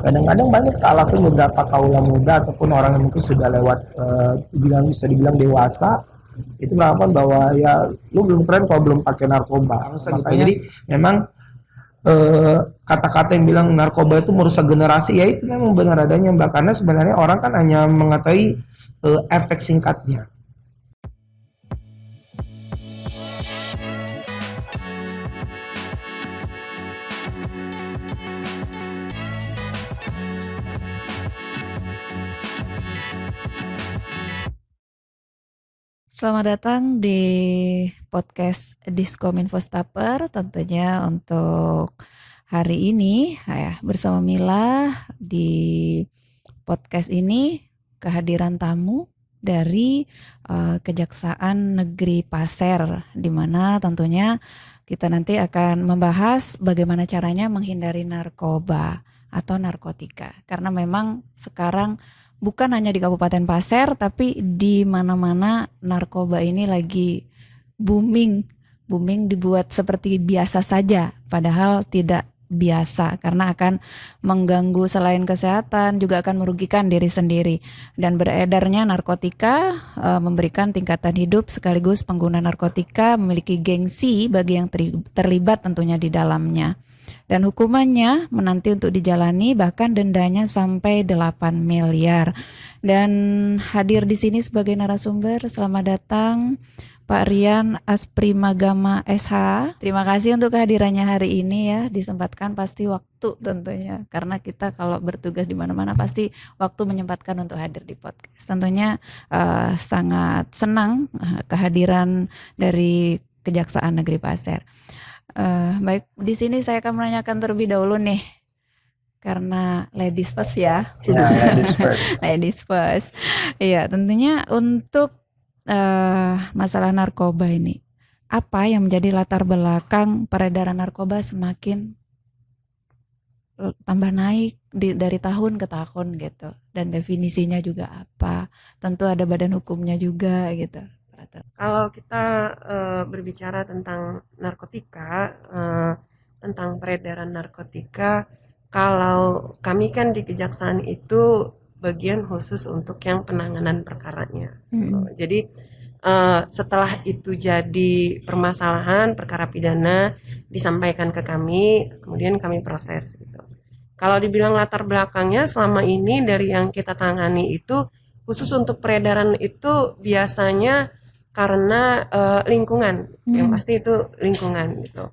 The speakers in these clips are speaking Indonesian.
Kadang-kadang banyak alasan beberapa kaula muda ataupun orang yang mungkin sudah lewat bisa dibilang dewasa itu mengatakan bahwa ya lu belum keren kalau belum pakai narkoba. Makanya jadi memang kata-kata yang bilang narkoba itu merusak generasi ya itu memang benar adanya Mbak, karena sebenarnya orang kan hanya mengetahui efek singkatnya. Selamat datang di podcast Diskominfo Stapper. Tentunya untuk hari ini ya, bersama Mila di podcast ini kehadiran tamu dari Kejaksaan Negeri Pasir, di mana tentunya kita nanti akan membahas bagaimana caranya menghindari narkoba atau narkotika. Karena memang sekarang bukan hanya di Kabupaten Pasir, tapi di mana-mana narkoba ini lagi booming dibuat seperti biasa saja, padahal tidak biasa karena akan mengganggu selain kesehatan juga akan merugikan diri sendiri. Dan beredarnya narkotika memberikan tingkatan hidup sekaligus pengguna narkotika memiliki gengsi bagi yang terlibat tentunya di dalamnya. Dan hukumannya menanti untuk dijalani, bahkan dendanya sampai 8 miliar. Dan hadir di sini sebagai narasumber, selamat datang Pak Rian Asprimagama SH. Terima kasih untuk kehadirannya hari ini ya, disempatkan pasti waktu tentunya. Karena kita kalau bertugas di mana-mana pasti waktu menyempatkan untuk hadir di podcast. Tentunya sangat senang kehadiran dari Kejaksaan Negeri Pasir. Baik, di sini saya akan menanyakan terlebih dahulu nih, karena ladies first ya. Ya, ladies first. Ladies first. Iya, tentunya untuk masalah narkoba ini, apa yang menjadi latar belakang peredaran narkoba semakin tambah naik dari tahun ke tahun gitu, dan definisinya juga apa? Tentu ada badan hukumnya juga gitu. Kalau kita berbicara tentang narkotika, tentang peredaran narkotika, kalau kami kan di Kejaksaan itu bagian khusus untuk yang penanganan perkaranya. Jadi setelah itu jadi permasalahan perkara pidana disampaikan ke kami, kemudian kami proses gitu. Kalau dibilang latar belakangnya selama ini dari yang kita tangani itu khusus untuk peredaran itu biasanya karena lingkungan, yang pasti itu lingkungan gitu.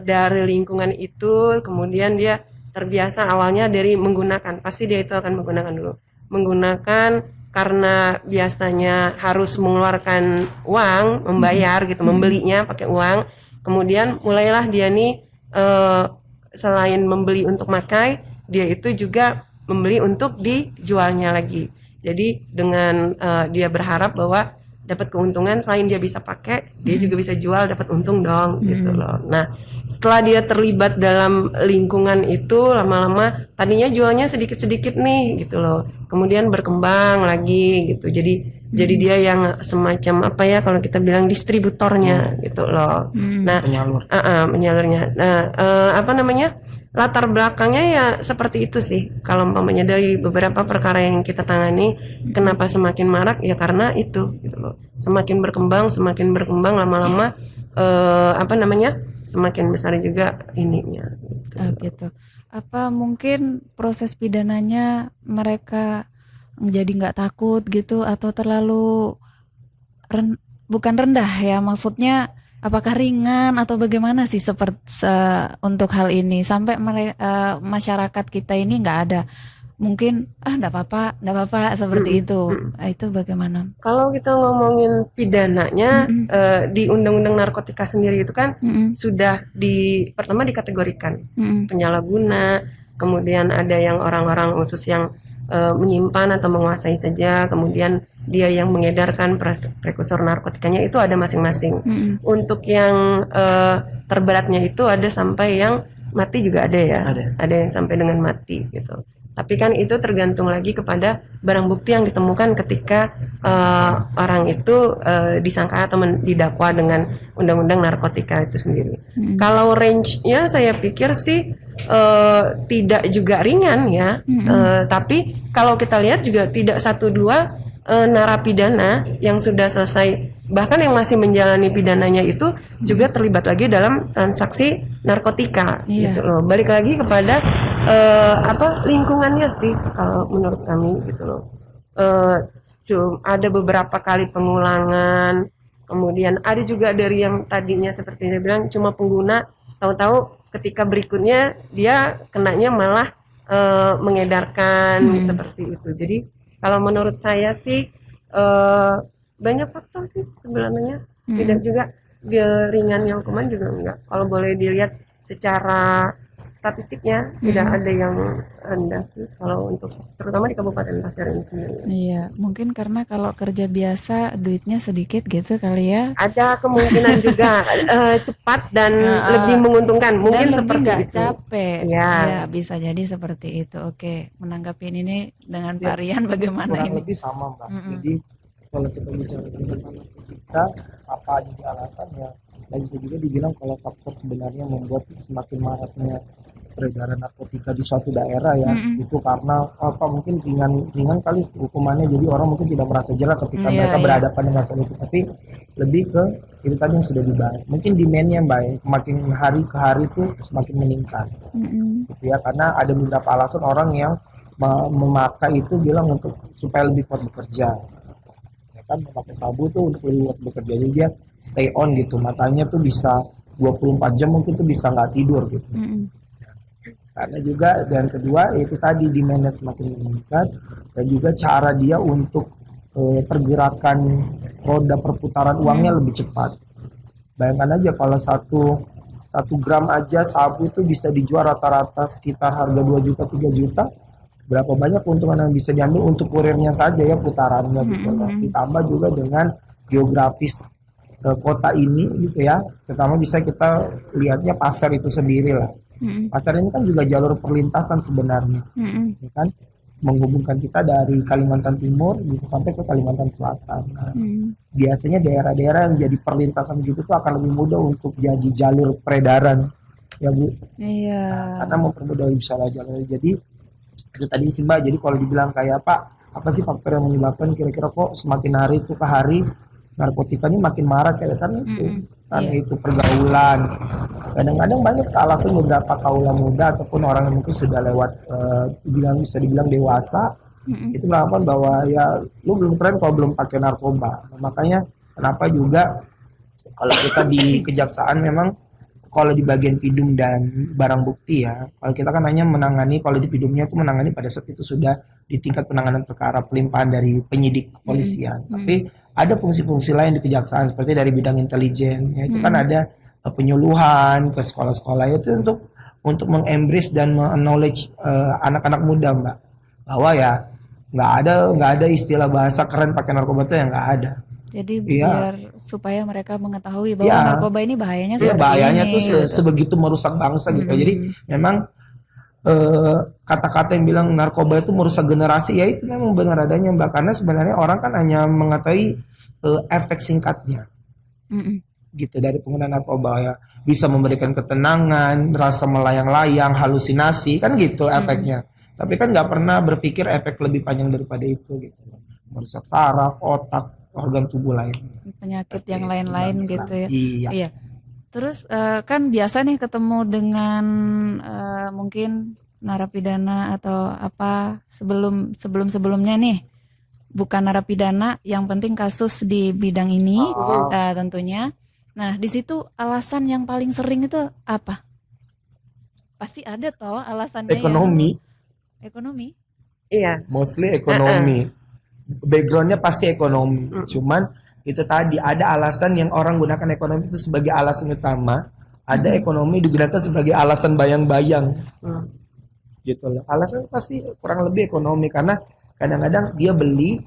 Dari lingkungan itu kemudian dia terbiasa awalnya dari menggunakan, pasti dia itu akan menggunakan dulu, menggunakan karena biasanya harus mengeluarkan uang, membayar gitu, membelinya pakai uang, kemudian mulailah dia nih selain membeli untuk makai, dia itu juga membeli untuk dijualnya lagi. Jadi dengan dia berharap bahwa dapat keuntungan, selain dia bisa pakai, dia juga bisa jual, dapat untung dong gitu loh. Nah, setelah dia terlibat dalam lingkungan itu, lama-lama tadinya jualnya sedikit-sedikit nih gitu loh, kemudian berkembang lagi gitu. Jadi dia yang semacam apa ya, kalau kita bilang distributornya gitu loh. Nah, penyalurnya. Nah, apa namanya? Latar belakangnya ya seperti itu sih. Kalau umpamanya dari beberapa perkara yang kita tangani, kenapa semakin marak ya karena itu gitu loh. Semakin berkembang lama-lama apa namanya? Semakin besar juga ininya gitu. Gitu. Apa mungkin proses pidananya mereka jadi nggak takut gitu, atau terlalu bukan rendah ya, maksudnya apakah ringan atau bagaimana sih untuk hal ini sampai masyarakat kita ini nggak ada mungkin enggak apa-apa seperti itu. Itu bagaimana? Kalau kita ngomongin pidananya di Undang-Undang Narkotika sendiri itu kan sudah pertama dikategorikan penyalahguna, kemudian ada yang orang-orang khusus yang menyimpan atau menguasai saja, kemudian dia yang mengedarkan prekursor narkotikanya, itu ada masing-masing. Untuk yang terberatnya itu ada sampai yang mati juga ada ya, ada yang sampai dengan mati gitu. Tapi kan itu tergantung lagi kepada barang bukti yang ditemukan ketika orang itu disangka atau didakwa dengan undang-undang narkotika itu sendiri. Kalau range-nya saya pikir sih tidak juga ringan ya, tapi kalau kita lihat juga tidak satu dua narapidana yang sudah selesai, bahkan yang masih menjalani pidananya itu juga terlibat lagi dalam transaksi narkotika gitu loh. Balik lagi kepada lingkungannya sih kalau menurut kami gitu loh. Ada beberapa kali pengulangan, kemudian ada juga dari yang tadinya seperti saya bilang cuma pengguna, tahu-tahu ketika berikutnya dia kenanya malah mengedarkan seperti itu. Jadi kalau menurut saya sih banyak faktor sih sebenarnya, tidak juga ringannya hukuman juga enggak. Kalau boleh dilihat secara statistiknya tidak ada yang rendah sih kalau untuk terutama di Kabupaten Pasir ini sendiri. Iya, mungkin karena kalau kerja biasa duitnya sedikit gitu kali ya. Ada kemungkinan juga cepat dan lebih menguntungkan, mungkin Dan lebih seperti nggak itu. capek. Ya. Ya, bisa jadi seperti itu. Oke, menanggapi ini dengan Pak Rian bagaimana kurang ini? lebih sama Mbak. Jadi kalau kita bicara tentang kita apa aja alasannya, dan bisa juga dibilang kalau faktor sebenarnya membuat semakin maraknya peredaran narkotika di suatu daerah ya, itu karena apa mungkin ringan kali hukumannya, jadi orang mungkin tidak merasa jelas ketika mereka berhadapan dengan masalah itu, tapi lebih ke itu tadi yang sudah dibahas, mungkin demand-nya Mbak ya, makin hari ke hari itu semakin meningkat gitu ya, karena ada beberapa alasan orang yang memakai itu bilang untuk supaya lebih kuat bekerja ya kan, memakai sabu tuh untuk lebih kuat bekerja, jadi dia stay on gitu, matanya tuh bisa 24 jam mungkin tuh bisa nggak tidur gitu. Karena juga dan kedua itu tadi demand-nya semakin meningkat, dan juga cara dia untuk pergerakan roda perputaran uangnya lebih cepat. Bayangkan aja kalau satu gram aja sabu itu bisa dijual rata-rata sekitar harga 2 juta 3 juta, berapa banyak keuntungan yang bisa diambil untuk kurirnya saja ya, putarannya gitu loh. Ditambah juga dengan geografis kota ini gitu ya, pertama bisa kita lihatnya pasar itu sendiri lah. Pasar ini kan juga jalur perlintasan sebenarnya, ya kan, menghubungkan kita dari Kalimantan Timur bisa sampai ke Kalimantan Selatan. Nah, biasanya daerah-daerah yang jadi perlintasan gitu tuh akan lebih mudah untuk jadi jalur peredaran, ya Bu. Iya. Nah, karena mempermudah bisa jalur. Jadi itu tadi sih Mbak. Jadi kalau dibilang kayak apa sih faktor yang menyebabkan kira-kira kok semakin hari itu ke hari narkotika ini makin marak ya, kan itu karena itu pergaulan. Kadang-kadang banyak alasan beberapa kaula muda ataupun orang yang mungkin sudah lewat bisa dibilang dewasa, itu melakukan bahwa ya lu belum keren kalau belum pakai narkoba. Nah, makanya kenapa juga kalau kita di kejaksaan memang kalau di bagian pidum dan barang bukti ya, kalau kita kan hanya menangani, kalau di pidumnya itu menangani pada saat itu sudah di tingkat penanganan perkara pelimpahan dari penyidik kepolisian. Tapi ada fungsi-fungsi lain di kejaksaan seperti dari bidang intelijen ya, itu kan ada penyuluhan ke sekolah-sekolah itu untuk meng-embrace dan men-knowledge anak-anak muda Mbak, bahwa ya nggak ada istilah bahasa keren pakai narkoba itu yang nggak ada. Jadi biar supaya mereka mengetahui bahwa narkoba ini bahayanya seperti bahayanya ini. tuh sebegitu merusak bangsa gitu. Jadi memang kata-kata yang bilang narkoba itu merusak generasi ya itu memang benar adanya Mbak, karena sebenarnya orang kan hanya mengetahui efek singkatnya gitu dari penggunaan narkoba ya, bisa memberikan ketenangan, rasa melayang-layang, halusinasi kan gitu efeknya, tapi kan nggak pernah berpikir efek lebih panjang daripada itu gitu, merusak saraf, otak, organ tubuh lain, penyakit yang lain-lain gitu ya. Iya. Terus kan biasa nih ketemu dengan mungkin narapidana atau apa sebelumnya nih bukan narapidana, yang penting kasus di bidang ini tentunya. Nah di situ alasan yang paling sering itu apa? Pasti ada toh alasannya. Ekonomi. Iya. Mostly ekonomi. Backgroundnya pasti ekonomi. Cuman itu tadi ada alasan yang orang gunakan ekonomi itu sebagai alasan utama, ada ekonomi digunakan sebagai alasan bayang-bayang, gitu loh. Alasan pasti kurang lebih ekonomi, karena kadang-kadang dia beli,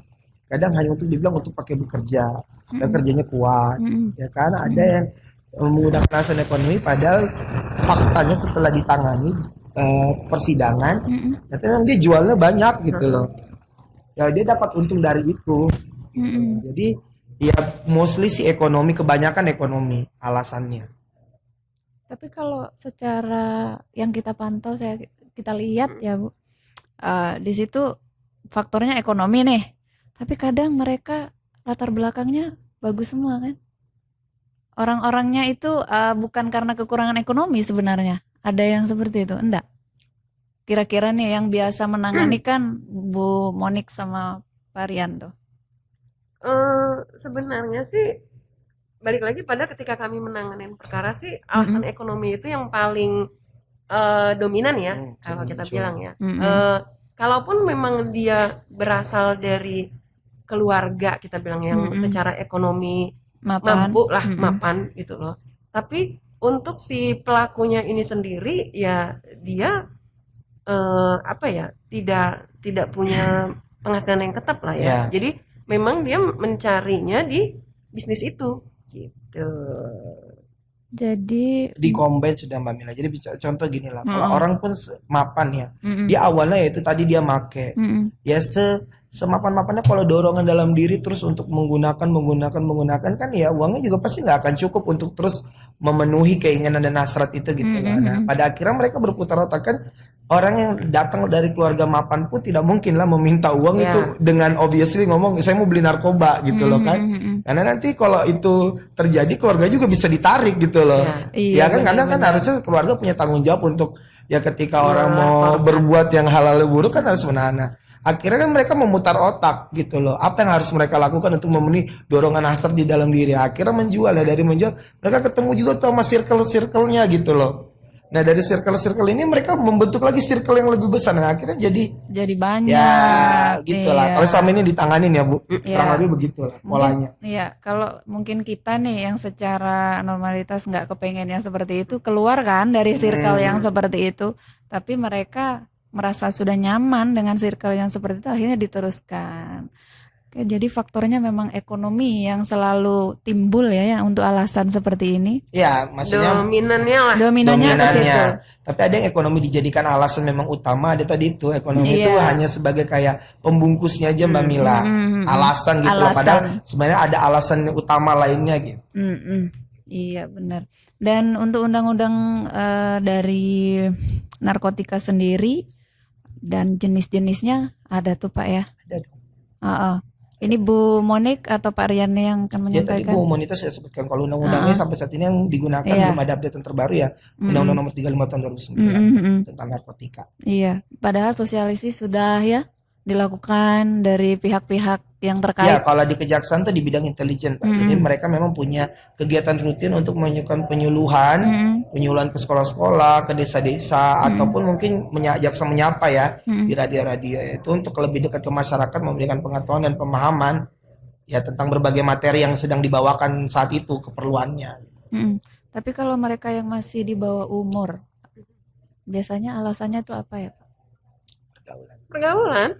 kadang hanya untuk dibilang untuk pakai bekerja supaya kerjanya kuat, ya kan. Ada yang menggunakan alasan ekonomi, padahal faktanya setelah ditangani persidangan, Mm-mm. ternyata memang dia jualnya banyak gitu loh. Ya dia dapat untung dari itu. Mm-mm. Jadi ya mostly sih ekonomi, kebanyakan ekonomi alasannya. Tapi kalau secara yang kita pantau, kita lihat ya Bu, di situ faktornya ekonomi nih. Tapi kadang mereka latar belakangnya bagus semua kan. Orang-orangnya itu bukan karena kekurangan ekonomi sebenarnya. Ada yang seperti itu, enggak? Kira-kira nih yang biasa menangani kan Bu Monik sama Pak Rian tuh. Sebenarnya sih balik lagi pada ketika kami menangani perkara sih alasan ekonomi itu yang paling dominan ya kalau kita muncul. bilang ya. Mm-mm. Kalaupun memang dia berasal dari keluarga kita bilang yang secara ekonomi Mapan. mampu lah, mapan gitu loh. Tapi untuk si pelakunya ini sendiri ya dia apa ya, tidak punya penghasilan yang tetap lah ya. Ya. Jadi memang dia mencarinya di bisnis itu gitu. Jadi Di combine sudah Mbak Mila. Jadi contoh gini lah, kalau Mm-mm. orang pun mapan ya, Mm-mm. dia awalnya ya itu tadi dia make, Mm-mm. ya semapan-mapannya kalau dorongan dalam diri terus untuk menggunakan kan ya uangnya juga pasti nggak akan cukup untuk terus memenuhi keinginan dan hasrat itu gitu loh. Nah pada akhirnya mereka berputar otak kan, orang yang datang dari keluarga mapan pun tidak mungkin lah meminta uang Ya. itu dengan obviously ngomong saya mau beli narkoba gitu loh kan. Karena nanti kalau itu terjadi keluarga juga bisa ditarik gitu loh. Iya, Ya kan karena kan benar-benar. harusnya keluarga punya tanggung jawab untuk ya ketika orang mau berbuat yang halal buruk kan harus menahan. Akhirnya kan mereka memutar otak gitu loh. Apa yang harus mereka lakukan untuk memenuhi dorongan hasrat di dalam diri. Akhirnya menjual ya, dari menjual mereka ketemu juga tuh sama circle-circle-nya gitu loh. Nah dari circle-circle ini mereka membentuk lagi circle yang lebih besar. Nah akhirnya jadi banyak. ya gitulah. Iya. Kalau selama ini ditanganin ya Bu, Iya. kurang lebih begitulah polanya. Iya, kalau mungkin kita nih yang secara normalitas nggak kepengen yang seperti itu, keluar kan dari circle yang seperti itu, tapi mereka merasa sudah nyaman dengan circle yang seperti itu, akhirnya diteruskan. Oke, jadi faktornya memang ekonomi yang selalu timbul ya yang untuk alasan seperti ini. Ya maksudnya Dominannya lah. Dominannya ke situ. dominannya. Tapi ada yang ekonomi dijadikan alasan memang utama. Ada tadi itu ekonomi itu Iya. hanya sebagai kayak pembungkusnya aja Mbak Mila. Alasan gitu loh. Alasan. Padahal sebenarnya ada alasan utama lainnya gitu. Iya benar. Dan untuk undang-undang dari narkotika sendiri dan jenis-jenisnya ada tuh Pak ya. Ada dong. Ini Bu Monik atau Pak Rian yang akan Ya tadi menyampaikan? Bu Monita saya sebutkan kalau undang-undangnya sampai saat ini yang digunakan Iya. belum ada update yang terbaru ya. Undang-undang nomor 35 tahun 2009 tentang narkotika. Iya, padahal sosialisasi sudah ya dilakukan dari pihak-pihak yang Ya, terkait. kalau di kejaksaan tuh di bidang intelijen, Pak. Jadi mereka memang punya kegiatan rutin untuk melakukan penyuluhan ke sekolah-sekolah, ke desa-desa, ataupun mungkin jaksa menyapa ya di radio-radio itu untuk lebih dekat ke masyarakat, memberikan pengetahuan dan pemahaman ya tentang berbagai materi yang sedang dibawakan saat itu keperluannya. Tapi kalau mereka yang masih di bawah umur, biasanya alasannya itu apa ya, Pak? Pergaulan.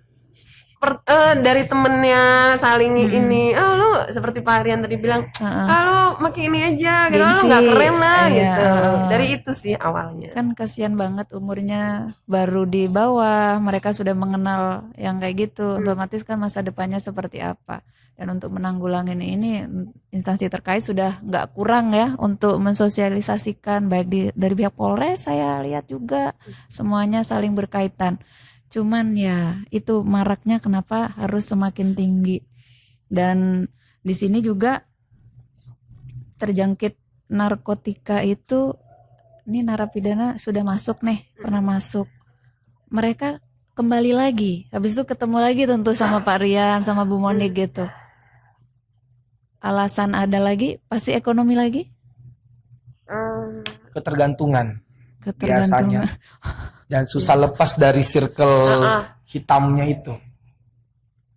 Dari temennya saling ini, lu seperti Pak Rian tadi bilang, lu makin ini aja, gitu, lu Gengsi. nggak keren lah Iya, gitu. Dari itu sih awalnya. Kan kasihan banget umurnya baru di bawah, mereka sudah mengenal yang kayak gitu, otomatis kan masa depannya seperti apa. Dan untuk menanggulangi ini instansi terkait sudah nggak kurang ya untuk mensosialisasikan baik dari pihak Polres, saya lihat juga semuanya saling berkaitan. Cuman ya itu maraknya kenapa harus semakin tinggi. Dan di sini juga terjangkit narkotika itu, ini narapidana sudah masuk nih, pernah masuk. Mereka kembali lagi, habis itu ketemu lagi tentu sama Pak Rian, sama Bu Monik gitu. Alasan ada lagi, pasti ekonomi lagi. Ketergantungan Ketergantungan. biasanya. Dan susah lepas dari circle hitamnya itu.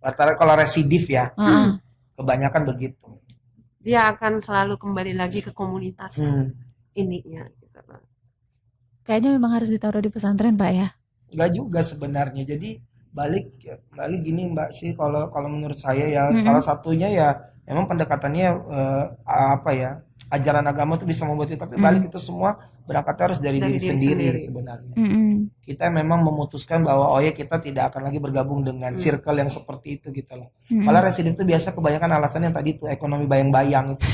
Rata-rata kalau residif ya, kebanyakan begitu. Dia akan selalu kembali lagi ke komunitas ininya. Gitu. Kayaknya memang harus ditaruh di pesantren Pak ya. Enggak juga sebenarnya. Jadi balik gini Mbak sih, kalau menurut saya ya salah satunya ya memang pendekatannya apa ya, ajaran agama tuh bisa membuat itu, tapi balik itu semua berangkatnya harus dari diri sendiri sebenarnya. kita memang memutuskan bahwa oh ya kita tidak akan lagi bergabung dengan circle yang seperti itu gitu loh. Kalau residiv itu biasa kebanyakan alasannya yang tadi tuh ekonomi bayang-bayang itu.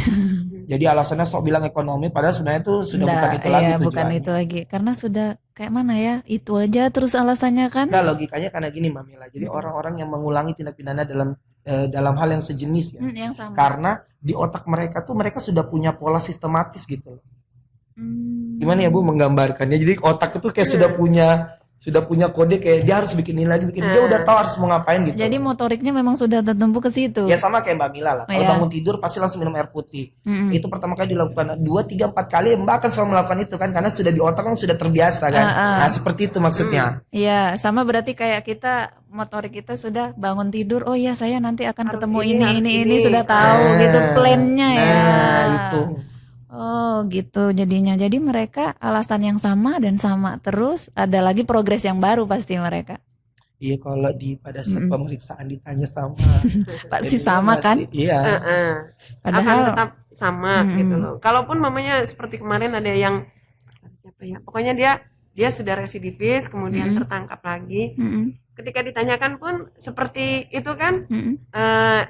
Jadi alasannya sok bilang ekonomi padahal sebenarnya tuh sudah bukan itu lagi Iya, bukan tujuannya. itu lagi. Karena sudah kayak mana ya? Itu aja terus alasannya kan? Nah, logikanya karena gini Mbak Mila. Jadi orang-orang yang mengulangi tindak pidana dalam hal yang sejenis ya. Yang sama. Karena di otak mereka tuh mereka sudah punya pola sistematis gitu loh. Hmm. Gimana ya Bu menggambarkannya? Jadi otak itu kayak sudah punya kode kayak dia harus bikin ini lagi bikin. Dia udah tahu harus mau ngapain gitu. Jadi motoriknya memang sudah tertumpu ke situ. Ya sama kayak Mbak Mila lah. Kalau Iya. bangun tidur pasti langsung minum air putih. Itu pertama kali dilakukan 2, 3, 4 kali Mbak akan selalu melakukan itu kan karena sudah di otak kan sudah terbiasa kan. Nah, seperti itu maksudnya. Iya, sama berarti kayak kita motorik kita sudah bangun tidur. Oh iya, saya nanti akan Harus ketemu ini, harus ini ini. sudah tahu gitu plannya ya. Nah, itu. Oh gitu jadinya. Jadi mereka alasan yang sama dan sama terus. Ada lagi progres yang baru pasti mereka. Iya kalau pada saat pemeriksaan ditanya sama Pasti jadinya sama kan? Iya. Akan Padahal tetap sama gitu loh. Kalaupun mamanya seperti kemarin ada yang siapa ya, pokoknya dia sudah residivis kemudian tertangkap lagi. Ketika ditanyakan pun seperti itu kan,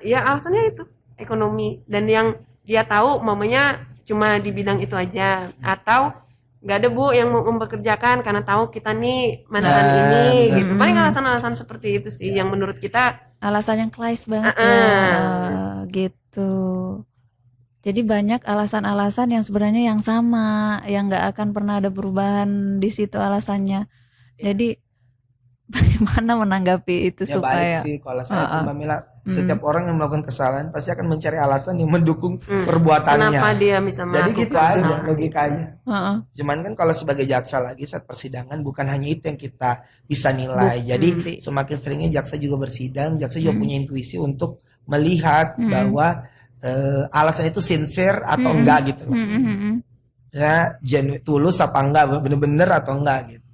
ya alasannya itu ekonomi dan yang dia tahu mamanya cuma di bidang itu aja atau nggak ada Bu yang mau mempekerjakan karena tahu kita nih mantan ini gitu. Paling alasan-alasan seperti itu sih yang menurut kita alasan yang klise banget ya. Gitu. Jadi banyak alasan-alasan yang sebenarnya yang sama, yang nggak akan pernah ada perubahan di situ alasannya. Jadi bagaimana menanggapi itu Ya baik supaya sih kalau saya tuh Mbak Mila setiap orang yang melakukan kesalahan pasti akan mencari alasan yang mendukung perbuatannya. kenapa dia bisa Jadi gitu melakukan aja kesalahan. logikanya. Heeh. Cuman kan kalau sebagai jaksa lagi saat persidangan bukan hanya itu yang kita bisa nilai. Jadi semakin seringnya jaksa juga bersidang, jaksa juga punya intuisi untuk melihat bahwa alasan itu sincere atau enggak gitu loh. Ya tulus apa enggak, bener-bener atau enggak gitu.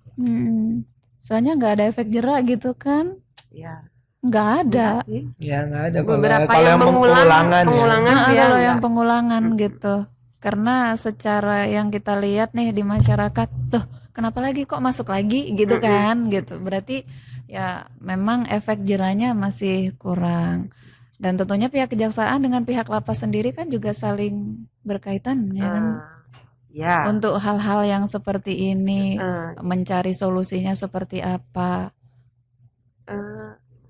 Soalnya nggak ada efek jerak gitu kan? Ya, Nggak ada. enggak sih. Ya enggak ada Beberapa kalau yang pengulangan ya. pengulangan Nah, dia kalau enggak. yang pengulangan gitu. Karena secara yang kita lihat nih di masyarakat, loh kenapa lagi kok masuk lagi gitu kan gitu. Berarti ya memang efek jerahnya masih kurang. Dan tentunya pihak kejaksaan dengan pihak lapas sendiri kan juga saling berkaitan ya kan. Ya. Untuk hal-hal yang seperti ini mencari solusinya seperti apa.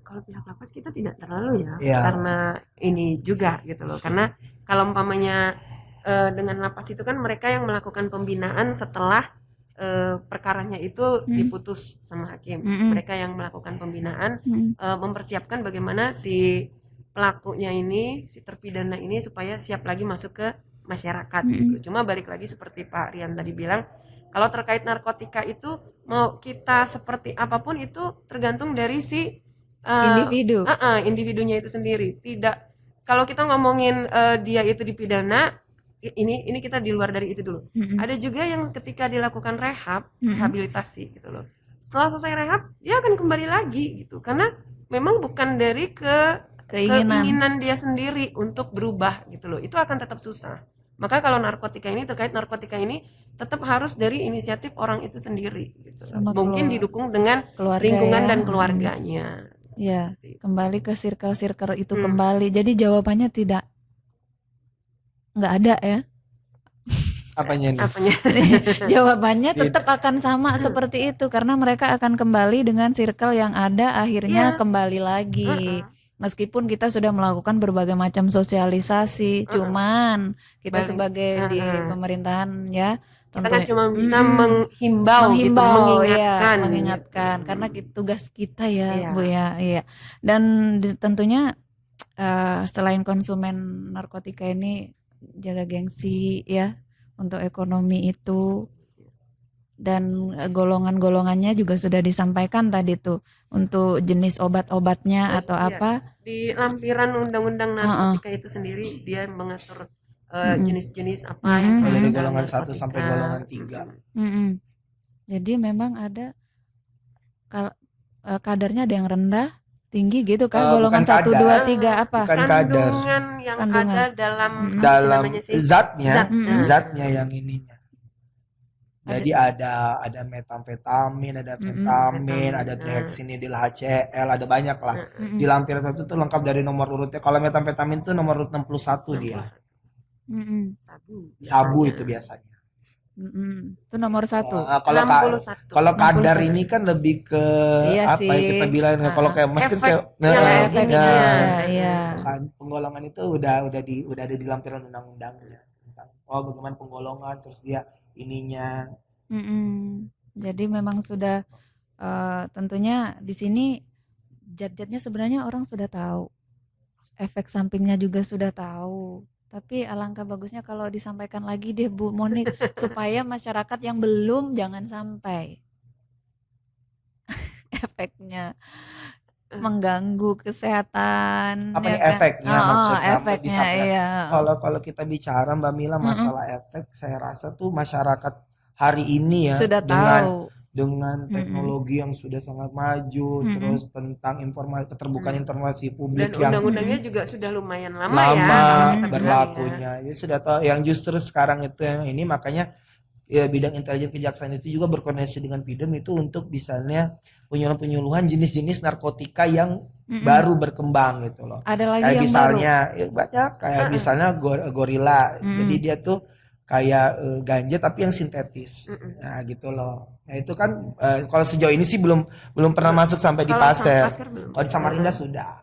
Kalau pihak lapas kita tidak terlalu ya, Iya. karena ini juga gitu loh. Karena kalau umpamanya dengan lapas itu kan mereka yang melakukan pembinaan setelah perkaranya itu diputus sama hakim. Mereka yang melakukan pembinaan mempersiapkan bagaimana si pelakunya ini, si terpidana ini supaya siap lagi masuk ke masyarakat gitu. Cuma balik lagi seperti Pak Rian tadi bilang, kalau terkait narkotika itu mau kita seperti apapun itu tergantung dari si Individu. individunya itu sendiri. Tidak, kalau kita ngomongin dia itu dipidana, ini kita di luar dari itu dulu. Ada juga yang ketika dilakukan rehabilitasi gitu loh. Setelah selesai rehab, dia akan kembali lagi gitu. Karena memang bukan dari keinginan dia sendiri untuk berubah gitu loh. Itu akan tetap susah. Maka kalau terkait narkotika ini tetap harus dari inisiatif orang itu sendiri gitu. Sama Mungkin didukung dengan keluarga lingkungan ya. dan keluarganya. Ya, kembali ke circle-circle itu kembali. Jadi jawabannya nggak ada ya. Apanya nih? Apanya? Jawabannya tetap akan sama seperti itu karena mereka akan kembali dengan circle yang ada akhirnya kembali lagi. Meskipun kita sudah melakukan berbagai macam sosialisasi, cuman kita sebagai di pemerintahan ya kita kan cuma bisa menghimbau gitu, mengingatkan karena tugas kita ya Bu ya, iya. Dan tentunya selain konsumen narkotika ini jaga gengsi ya untuk ekonomi itu, dan golongan-golongannya juga sudah disampaikan tadi tuh untuk jenis obat-obatnya atau apa di lampiran undang-undang narkotika itu sendiri dia mengatur jenis-jenis apa yang dari masuk golongan dalam 1 sampai narkotika. golongan 3. Jadi memang ada kadarnya ada yang rendah, tinggi gitu kan, golongan bukan 1, 2, 3 apa? Bukan kadar. Kandungan yang Kandungan. ada dalam apa sih Dalam namanya sih? zatnya yang ininya. Jadi ada metamfetamin, ada fentamin, ada Nah, trihexinidil HCl, ada banyak lah. Mm-mm. Di lampiran 1 tuh lengkap dari nomor urutnya. Kalau metamfetamin tuh nomor urut 61 dia. 61 Mm-mm. Sabu biasanya. itu biasanya. Mm-mm. Itu nomor 1. Kalau 61. kalau kadar 61. ini kan lebih ke Iya apa ya kita sih. bilang kalau kayak mungkin Efek kayak yang Ya, ini efeknya. ya. Iya. kan penggolongan itu udah ada di lampiran undang-undangnya tentang bagaimana penggolongan terus dia ininya. Mm-mm. Jadi memang sudah tentunya di sini zat-zatnya sebenarnya orang sudah tahu, efek sampingnya juga sudah tahu. Tapi alangkah bagusnya kalau disampaikan lagi deh Bu Monik supaya masyarakat yang belum jangan sampai efeknya mengganggu kesehatan Apa ya nih kan? efeknya Oh, maksudnya efeknya disampaikan. iya. Kalau kalau kita bicara Mbak Mila Mm-mm. masalah efek, saya rasa tuh masyarakat hari ini ya Sudah dengan tahu. Mm-mm. teknologi yang sudah sangat maju, Mm-mm. terus tentang informasi keterbukaan informasi Dan publik yang undang-undangnya juga sudah lumayan lama ya lama kalau kita bilang ya. berlakunya. Ya sudah tahu yang justru sekarang itu yang ini makanya ya bidang intelijen kejaksaan itu juga berkoordinasi dengan Pidem itu untuk misalnya penyuluhan jenis-jenis narkotika yang Mm-mm. baru berkembang gitu loh. Ada lagi Kayak yang misalnya ya banyak kayak misalnya gorila. Jadi Mm-mm. dia tuh kayak ganja tapi yang sintetis. Mm-mm. Nah, gitu loh. Nah, itu kan kalau sejauh ini sih belum belum pernah masuk sampai di Kalau pasar. pasir belum. Kalau di Samarinda sudah.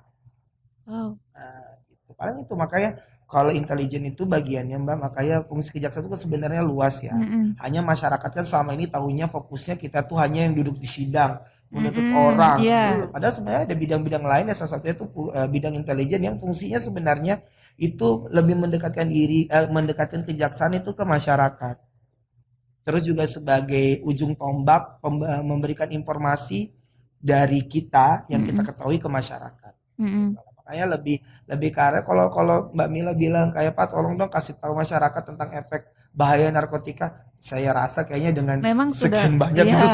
Wow. Nah, gitu. Paling itu makanya kalau intelijen itu bagiannya Mbak, makanya fungsi kejaksaan itu kan sebenarnya luas ya. Mm-mm. Hanya masyarakat kan selama ini tahunya fokusnya kita tuh hanya yang duduk di sidang, menuntut Mm-mm. orang. Iya. Gitu. Padahal sebenarnya ada bidang-bidang lain ya, salah satunya itu bidang intelijen yang fungsinya sebenarnya itu lebih mendekatkan kejaksaan itu ke masyarakat. Terus juga sebagai ujung tombak memberikan informasi dari kita yang kita ketahui ke masyarakat. Mm-mm. Makanya lebih ke arah kalau Mbak Mila bilang kayak Pak tolong dong kasih tahu masyarakat tentang efek bahaya narkotika. Saya rasa kayaknya dengan Memang sudah, sekian banyak iya. itu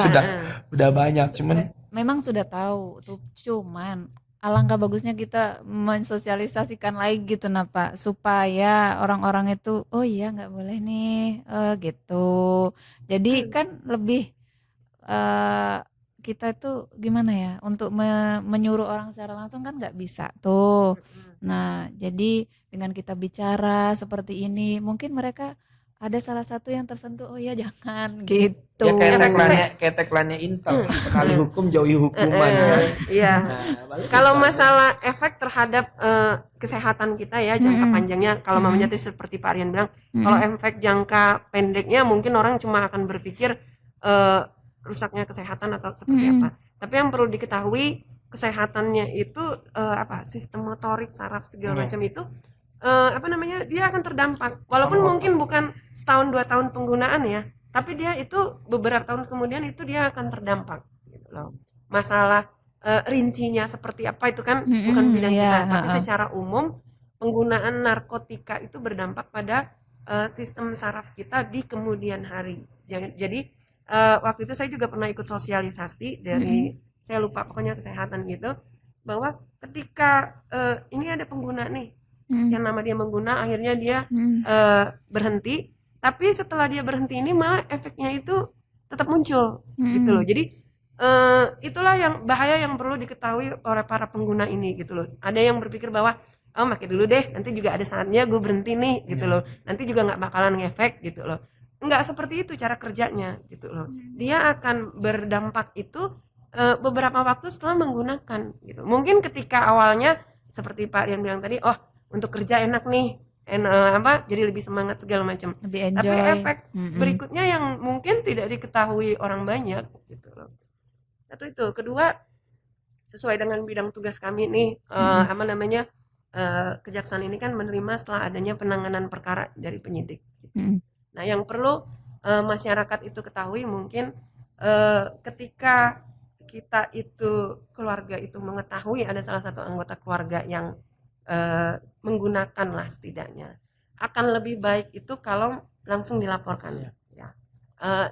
udah banyak. Cuman Memang sudah tahu tuh, cuman alangkah bagusnya kita mensosialisasikan lagi gitu nah Pak, supaya orang-orang itu oh iya nggak boleh nih gitu. Jadi kan lebih kita itu gimana ya untuk menyuruh orang secara langsung kan nggak bisa tuh. Nah, jadi dengan kita bicara seperti ini, mungkin mereka ada salah satu yang tersentuh, oh ya jangan gitu. ya kayak Efek tagline-nya Intel, kenali hukum jauhi hukuman kan. Iya. Nah, balik Kalau itu aja. masalah efek terhadap kesehatan kita ya jangka Mm-mm. panjangnya, kalau mamanya tadi seperti Pak Aryan bilang, kalau efek jangka pendeknya mungkin orang cuma akan berpikir rusaknya kesehatan atau seperti apa. Tapi yang perlu diketahui kesehatannya itu sistem motorik, saraf segala macam itu apa namanya dia akan terdampak. Walaupun mungkin bukan setahun 2 tahun penggunaan ya, tapi dia itu beberapa tahun kemudian itu dia akan terdampak. Gitu loh. Masalah rincinya seperti apa itu kan bukan bidang kita, tapi secara umum penggunaan narkotika itu berdampak pada sistem saraf kita di kemudian hari. Jadi waktu itu saya juga pernah ikut sosialisasi dari saya lupa pokoknya kesehatan gitu, bahwa ketika ini ada pengguna nih sekian lama dia mengguna, akhirnya dia berhenti, tapi setelah dia berhenti ini malah efeknya itu tetap muncul gitu loh. Jadi itulah yang bahaya yang perlu diketahui oleh para pengguna ini gitu loh. Ada yang berpikir bahwa oh pakai dulu deh, nanti juga ada saatnya gue berhenti nih gitu loh, nanti juga nggak bakalan ngefek gitu loh. Nggak seperti itu cara kerjanya gitu loh. Dia akan berdampak itu beberapa waktu setelah menggunakan gitu. Mungkin ketika awalnya seperti Pak Rian bilang tadi, oh untuk kerja enak nih, jadi lebih semangat segala macam. Lebih Tapi enjoy. efek berikutnya yang mungkin tidak diketahui orang banyak gitu loh. Satu itu, kedua sesuai dengan bidang tugas kami nih, kejaksaan ini kan menerima setelah adanya penanganan perkara dari penyidik. Gitu. Nah, yang perlu masyarakat itu ketahui mungkin ketika kita itu keluarga itu mengetahui ada salah satu anggota keluarga yang menggunakan lah setidaknya, akan lebih baik itu kalau langsung dilaporkan ya.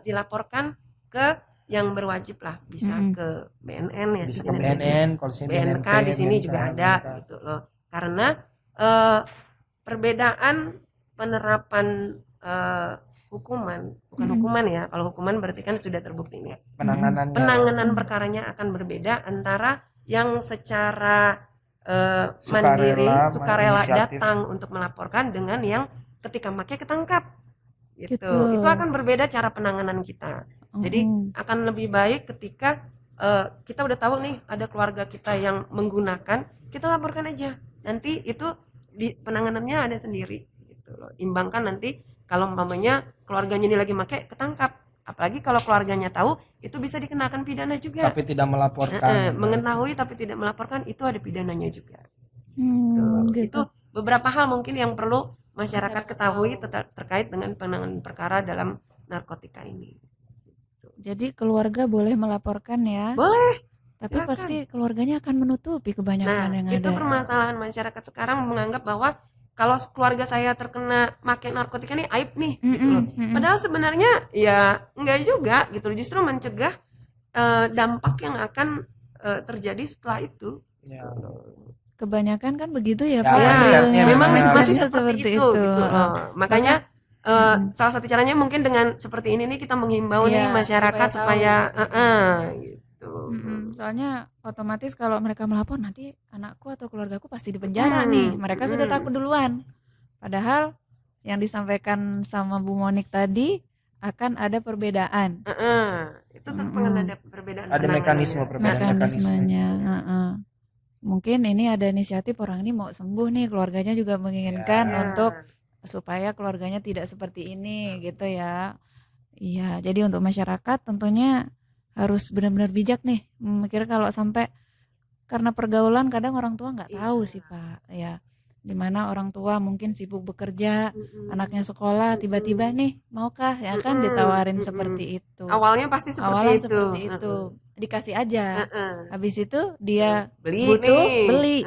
Dilaporkan ke yang berwajib lah, bisa ke BNN ya, bisa ke BNN, kalau sini BNK di sini juga ada gitu loh. Karena perbedaan penerapan hukuman, bukan Mm-mm. hukuman ya. Kalau hukuman berarti kan sudah terbukti nih. Penanganannya. Penanganan perkaranya akan berbeda antara yang secara mandiri, sukarela inisiatif. datang untuk melaporkan dengan yang ketika make ketangkap. Gitu. Gitu. Itu akan berbeda cara penanganan kita. Jadi akan lebih baik ketika kita udah tahu nih ada keluarga kita yang menggunakan, kita laporkan aja. Nanti itu di penanganannya ada sendiri gitu loh. Imbangkan nanti kalau umpamanya keluarganya ini lagi make ketangkap. Apalagi kalau keluarganya tahu, itu bisa dikenakan pidana juga. Tapi tidak melaporkan. Mengetahui tapi tidak melaporkan, itu ada pidananya juga. gitu. Itu beberapa hal mungkin yang perlu masyarakat ketahui terkait dengan penanganan perkara dalam narkotika ini. Jadi keluarga boleh melaporkan ya. Boleh. Tapi Silakan. pasti keluarganya akan menutupi kebanyakan yang Itu ada. permasalahan masyarakat sekarang menganggap bahwa kalau keluarga saya terkena pakai narkotika ini aib nih gitu loh. Padahal sebenarnya ya enggak juga gitu loh. Justru mencegah dampak yang akan terjadi setelah itu. Ya. Kebanyakan kan begitu ya, Ya, Pak. risetnya memang memang masih seperti itu gitu. Makanya salah satu caranya mungkin dengan seperti ini nih kita menghimbau nih Iya, masyarakat supaya gitu. Soalnya otomatis kalau mereka melapor nanti anakku atau keluargaku pasti dipenjara nih. Mereka sudah takut duluan. Padahal yang disampaikan sama Bu Monik tadi akan ada perbedaan. Itu akan ada perbedaan. Ada Mekanismenya. Mungkin ini ada inisiatif orang ini mau sembuh nih, keluarganya juga menginginkan untuk supaya keluarganya tidak seperti ini gitu ya. Iya, jadi untuk masyarakat tentunya harus benar-benar bijak nih memikir kalau sampai karena pergaulan kadang orang tua nggak tahu sih Pak ya, dimana orang tua mungkin sibuk bekerja, anaknya sekolah, tiba-tiba nih maukah ya kan ditawarin seperti itu. Awalnya pasti seperti itu dikasih aja, habis itu dia beli butuh nih. beli.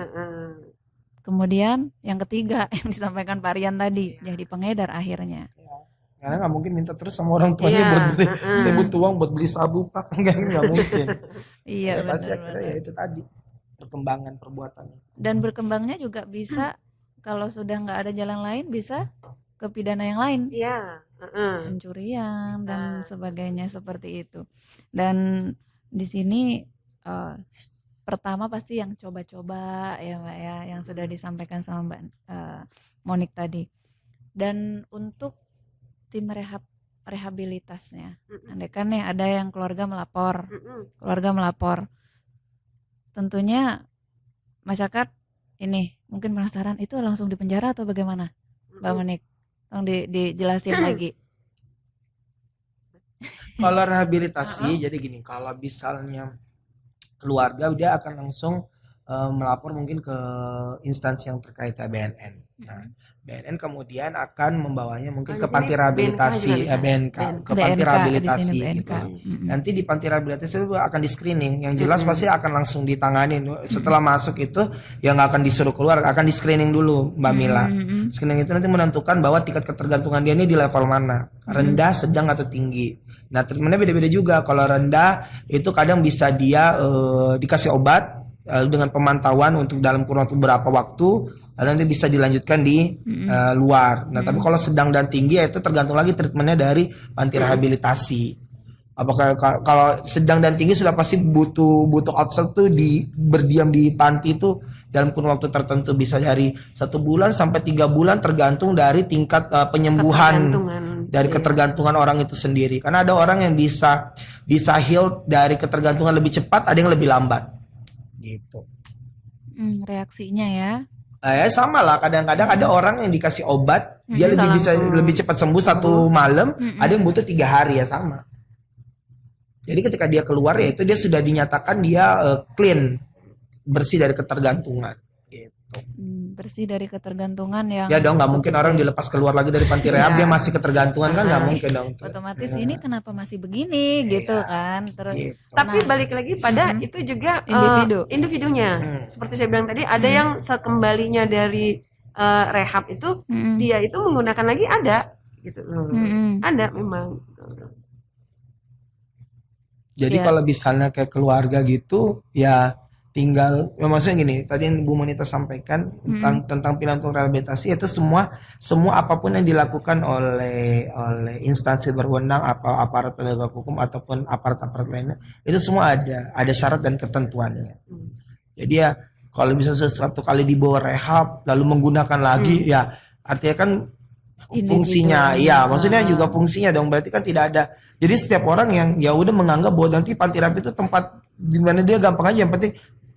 Kemudian yang ketiga yang disampaikan Pak Rian tadi jadi pengedar akhirnya. Karena nggak mungkin minta terus sama orang tuanya buat beli. Saya butuh uang buat beli sabu Pak, nggak mungkin. Iya, pasti akhirnya ya itu tadi perkembangan perbuatannya. Dan berkembangnya juga bisa kalau sudah nggak ada jalan lain bisa ke pidana yang lain. Iya. Pencurian dan sebagainya seperti itu. Dan di sini pertama pasti yang coba-coba ya Mbak ya, yang sudah disampaikan sama Mbak Monik tadi. Dan untuk tim rehabilitasnya, andai kan nih ada yang keluarga melapor, tentunya masyarakat ini mungkin penasaran itu langsung dipenjara atau bagaimana, Mbak Monik? Tolong dijelasin lagi. Kalau rehabilitasi, jadi gini, kalau misalnya keluarga dia akan langsung melapor mungkin ke instansi yang terkait BNN. Nah, BNN kemudian akan membawanya mungkin ke panti rehabilitasi, BNK, ke panti rehabilitasi gitu. Nanti di panti rehabilitasi itu akan di screening, yang jelas pasti akan langsung ditanganin. Setelah masuk itu yang nggak akan disuruh keluar, akan di screening dulu Mbak Mila. Screening itu nanti menentukan bahwa tingkat ketergantungan dia ini di level mana, rendah, sedang atau tinggi. Nah, treatmentnya beda-beda juga. Kalau rendah itu kadang bisa dia dikasih obat dengan pemantauan untuk dalam kurun waktu berapa waktu, lalu nanti bisa dilanjutkan di luar. Nah, tapi kalau sedang dan tinggi itu tergantung lagi treatmentnya dari panti rehabilitasi. Apakah kalau sedang dan tinggi sudah pasti butuh observ tuh berdiam di panti itu dalam kurun waktu tertentu, bisa dari 1 bulan sampai 3 bulan tergantung dari tingkat penyembuhan dari ketergantungan orang itu sendiri. Karena ada orang yang bisa heal dari ketergantungan lebih cepat, ada yang lebih lambat. Gitu. Reaksinya ya. Ya sama lah, kadang-kadang ada orang yang dikasih obat dia lebih cepat sembuh 1 malam, ada yang butuh 3 hari ya sama. Jadi ketika dia keluar ya itu dia sudah dinyatakan dia clean, bersih dari ketergantungan gitu. Bersih dari ketergantungan yang ya dong, nggak mungkin orang dilepas keluar lagi dari panti rehab dia masih ketergantungan kan, nggak mungkin dong. Otomatis ini kenapa masih begini gitu kan. Terus gitu. Tapi balik lagi pada itu juga individunya. Seperti saya bilang tadi, ada yang sekembalinya dari rehab itu dia itu menggunakan lagi, ada gitu. Ada memang. Jadi kalau misalnya kayak keluarga gitu ya tinggal ya maksudnya gini, tadi yang Bu Monita sampaikan tentang pilihan untuk rehabilitasi itu semua apapun yang dilakukan oleh instansi berwenang, apa aparat penegak hukum ataupun aparat-aparat lainnya, itu semua ada syarat dan ketentuannya. Jadi ya kalau bisa sesuatu kali dibawa rehab lalu menggunakan lagi ya artinya kan fungsinya ya maksudnya juga fungsinya dong, berarti kan tidak ada. Jadi setiap orang yang ya udah menganggap bahwa nanti panti rehab itu tempat di mana dia gampang aja, yang penting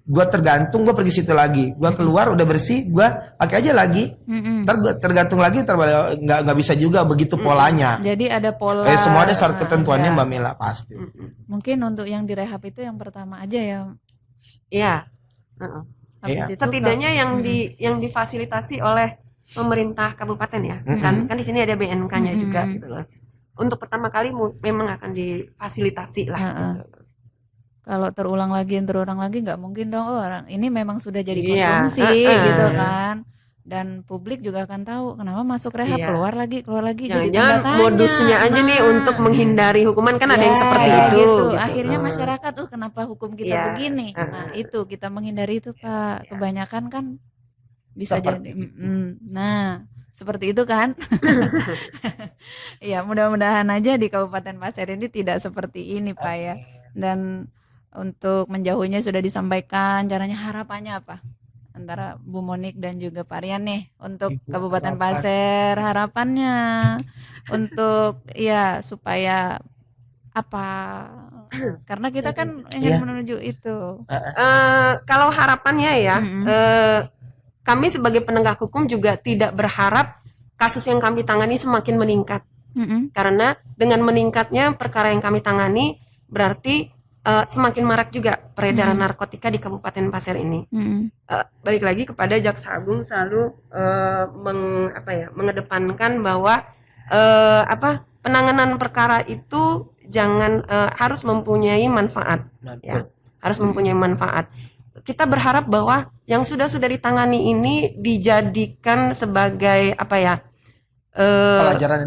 gua tergantung, gua pergi situ lagi, gua keluar udah bersih, gua pakai aja lagi, ntar gua tergantung lagi, nggak bisa juga begitu polanya. Jadi ada pola. Semua ada syarat ketentuannya Mbak Mila pasti. Mungkin untuk yang direhab itu yang pertama aja ya. Iya. Habis itu Setidaknya yang difasilitasi oleh pemerintah kabupaten ya, kan di sini ada BNK-nya juga gitu loh. Untuk pertama kali memang akan difasilitasi lah. Gitu. Kalau terulang lagi nggak mungkin dong, orang ini memang sudah jadi konsumsi gitu kan, dan publik juga akan tahu kenapa masuk rehab keluar lagi jadi tanda Jangan-jangan tanya. modusnya aja nih untuk menghindari hukuman, kan ada yang seperti itu gitu. gitu. Akhirnya masyarakat kenapa hukum kita begini. Nah itu kita menghindari itu Pak. Kebanyakan kan bisa Seperti jadi nah seperti itu kan. Ya mudah-mudahan aja di Kabupaten Pasir ini tidak seperti ini Pak ya. Dan untuk menjauhinya sudah disampaikan caranya, harapannya apa antara Bu Monik dan juga Pak Rian nih untuk Itu Kabupaten harapan. Pasir, harapannya untuk ya supaya apa, karena kita kan ingin menuju itu. Kalau harapannya ya, kami sebagai penegak hukum juga tidak berharap kasus yang kami tangani semakin meningkat. Karena dengan meningkatnya perkara yang kami tangani berarti semakin marak juga peredaran narkotika di Kabupaten Pasir ini. Balik lagi kepada Jaksa Agung selalu mengedepankan bahwa penanganan perkara itu jangan harus mempunyai manfaat, ya, harus mempunyai manfaat. Kita berharap bahwa yang sudah ditangani ini dijadikan sebagai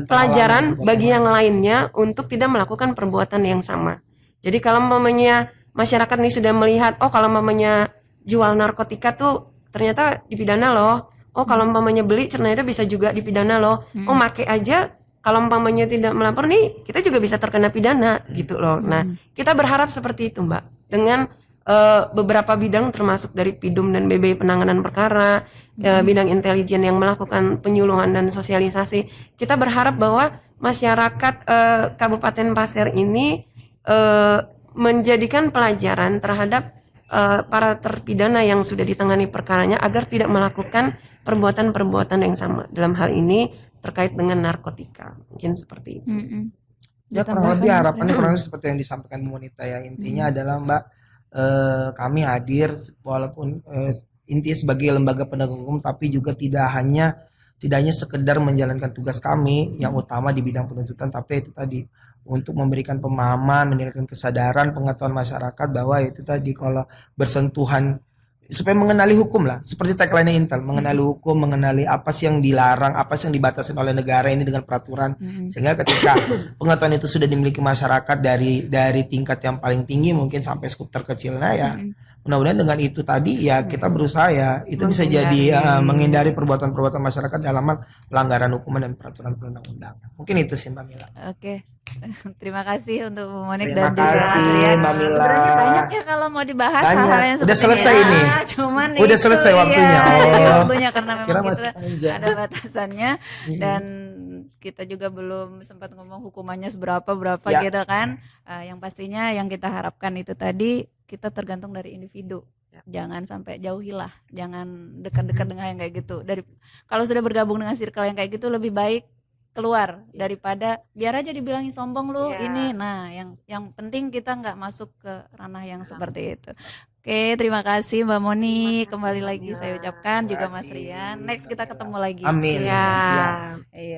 pelajaran bagi yang lainnya untuk tidak melakukan perbuatan yang sama. Jadi kalau mamanya masyarakat ini sudah melihat, oh kalau mamanya jual narkotika tuh ternyata dipidana loh. Oh kalau mamanya beli ternyata bisa juga dipidana loh. Oh make aja kalau mamanya tidak melapor nih kita juga bisa terkena pidana gitu loh. Nah kita berharap seperti itu Mbak. Dengan beberapa bidang termasuk dari Pidum dan BB penanganan perkara, bidang intelijen yang melakukan penyuluhan dan sosialisasi. Kita berharap bahwa masyarakat Kabupaten Pasir ini menjadikan pelajaran terhadap para terpidana yang sudah ditangani perkaranya agar tidak melakukan perbuatan-perbuatan yang sama. Dalam hal ini terkait dengan narkotika, mungkin seperti itu. Ya kurang lebih harapannya kurang lebih seperti yang disampaikan Bu Monita ya. Intinya adalah Mbak, kami hadir walaupun intinya sebagai lembaga penegak hukum, tapi juga tidak hanya sekedar menjalankan tugas kami yang utama di bidang penuntutan, tapi itu tadi untuk memberikan pemahaman, meningkatkan kesadaran, pengetahuan masyarakat bahwa itu tadi kalau bersentuhan supaya mengenali hukum lah, seperti tagline Intel, mengenali hukum, mengenali apa sih yang dilarang, apa sih yang dibatasi oleh negara ini dengan peraturan, sehingga ketika pengetahuan itu sudah dimiliki masyarakat dari tingkat yang paling tinggi mungkin sampai skup terkecilnya ya, mudah-mudahan dengan itu tadi ya kita berusaha ya itu bisa jadi menghindari perbuatan-perbuatan masyarakat dalam hal pelanggaran hukuman dan peraturan perundang-undangan. Mungkin itu sih Mbak Mila. Oke. Terima kasih untuk Bu Monik Terima dan juga kasih, Mas Rian. Mbak Mila. Sebenarnya banyak ya kalau mau dibahas Banyak. hal-hal yang Udah seperti selesai ini. Cuman Udah itu, selesai waktunya. Iya, Oh. waktunya karena memang Kira kita masih panjang. ada batasannya dan kita juga belum sempat ngomong hukumannya berapa Ya. gitu kan. Yang pastinya yang kita harapkan itu tadi kita tergantung dari individu. Jangan sampai jauhilah, jangan dekat-dekat dengan yang kayak gitu. Kalau sudah bergabung dengan circle yang kayak gitu lebih baik keluar daripada biar aja dibilangin sombong lu ini. Nah, yang penting kita nggak masuk ke ranah yang seperti itu. Oke, terima kasih Mbak Moni. Kembali lagi saya ucapkan juga Mas Rian. Next kita ketemu lagi. Amin. Ya. Siap. Iya.